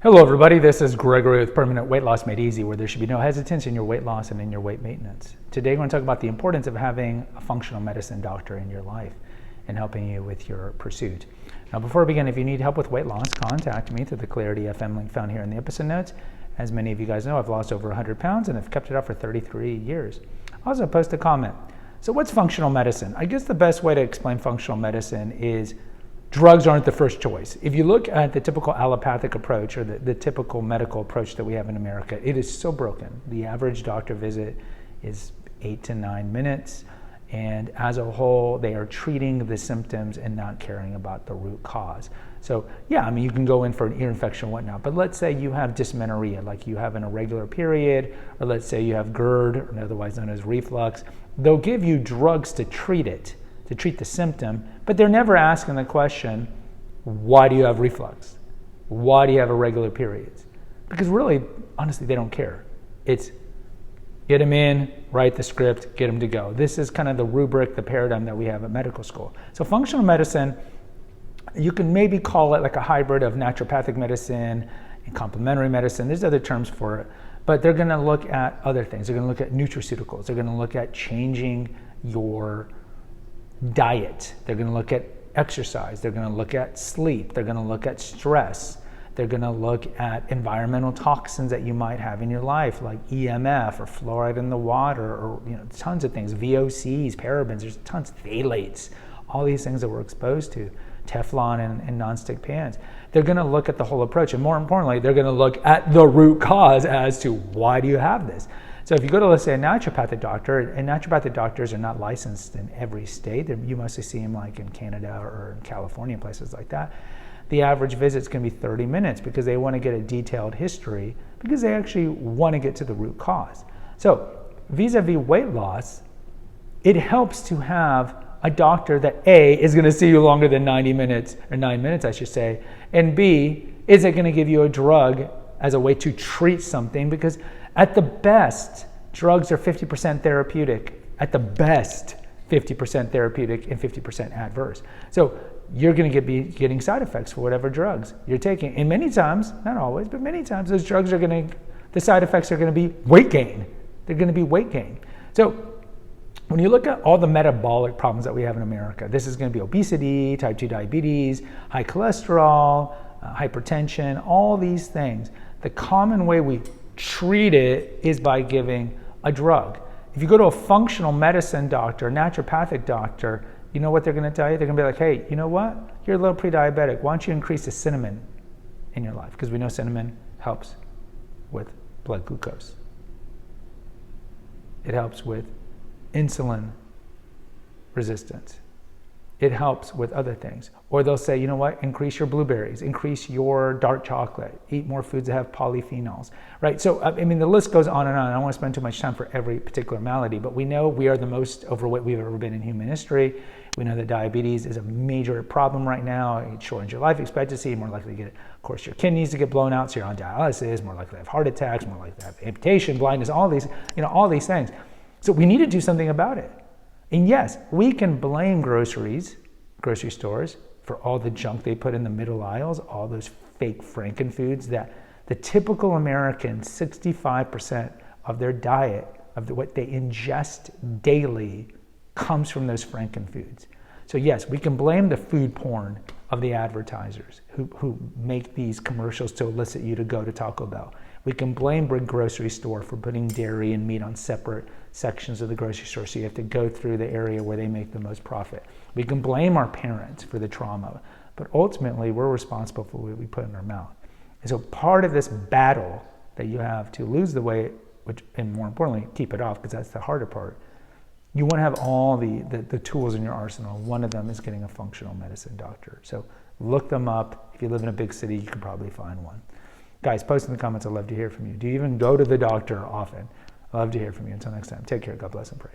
Hello everybody, this is Gregory with Permanent Weight Loss Made Easy, where there should be no hesitance in your weight loss and in your weight maintenance. Today we're going to talk about the importance of having a functional medicine doctor in your life and helping you with your pursuit. Now before we begin, if you need help with weight loss, contact me through the Clarity FM link found here in the episode notes. As many of you guys know, I've lost over 100 pounds and I've kept it up for 33 years. Also post a comment. So what's functional medicine? I guess the best way to explain functional medicine is drugs aren't the first choice. If you look at the typical allopathic approach or the typical medical approach that we have in America, it is so broken. The average doctor visit is 8 to 9 minutes, and as a whole, they are treating the symptoms and not caring about the root cause. So yeah, I mean, you can go in for an ear infection and whatnot, but let's say you have dysmenorrhea, like you have an irregular period, or let's say you have GERD, or otherwise known as reflux. They'll give you drugs to treat it, to treat the symptom, but they're never asking the question, why do you have reflux? Why do you have irregular periods? Because really, honestly, they don't care. It's get them in, write the script, get them to go. This is kind of the rubric, the paradigm that we have at medical school. So functional medicine, you can maybe call it like a hybrid of naturopathic medicine and complementary medicine. There's other terms for it, but they're gonna look at other things. They're gonna look at nutraceuticals. They're gonna look at changing your diet. They're going to look at exercise. They're going to look at sleep. They're going to look at stress. They're going to look at environmental toxins that you might have in your life, like EMF or fluoride in the water, or tons of things, VOCs, parabens, there's tons, phthalates, all these things that we're exposed to, Teflon and nonstick pans. They're going to look at the whole approach, and more importantly, they're going to look at the root cause as to why do you have this. So if you go to, let's say, a naturopathic doctor, and naturopathic doctors are not licensed in every state. You mostly see them like in Canada or in California, places like that. The average visit's going to be 30 minutes because they want to get a detailed history, because they actually want to get to the root cause. So vis-a-vis weight loss, it helps to have a doctor that A, is going to see you longer than 90 minutes, or 9 minutes I should say, and B, is it going to give you a drug as a way to treat something, because at the best, drugs are 50% therapeutic. At the best, 50% therapeutic and 50% adverse. So you're going to be getting side effects for whatever drugs you're taking. And many times, not always, but many times, those drugs are going to, the side effects are going to be weight gain. They're going to be weight gain. So when you look at all the metabolic problems that we have in America, this is going to be obesity, type 2 diabetes, high cholesterol, hypertension, all these things. The common way we treat it is by giving a drug. If you go to a functional medicine doctor, a naturopathic doctor, you know what they're going to tell you? They're going to be like, hey, you know what? You're a little pre-diabetic. Why don't you increase the cinnamon in your life? Because we know cinnamon helps with blood glucose. It helps with insulin resistance. It helps with other things. Or they'll say, you know what, increase your blueberries, increase your dark chocolate, eat more foods that have polyphenols, right? So, I mean, the list goes on and on. I don't want to spend too much time for every particular malady, but we know we are the most overweight we've ever been in human history. We know that diabetes is a major problem right now. It shortens your life expectancy, more likely to get, of course, your kidneys to get blown out, so you're on dialysis, more likely to have heart attacks, more likely to have amputation, blindness, all these things. So we need to do something about it. And yes, we can blame grocery stores, for all the junk they put in the middle aisles, all those fake frankenfoods that the typical American, 65% of their diet, of what they ingest daily, comes from those frankenfoods. So yes, we can blame the food porn of the advertisers who make these commercials to elicit you to go to Taco Bell. We can blame big grocery store for putting dairy and meat on separate sections of the grocery store, so you have to go through the area where they make the most profit. We can blame our parents for the trauma, but ultimately we're responsible for what we put in our mouth. And so part of this battle that you have to lose the weight, and more importantly, keep it off, because that's the harder part, you want to have all the tools in your arsenal. One of them is getting a functional medicine doctor. So look them up. If you live in a big city, you can probably find one. Guys, post in the comments. I'd love to hear from you. Do you even go to the doctor often? I'd love to hear from you. Until next time, take care. God bless and pray.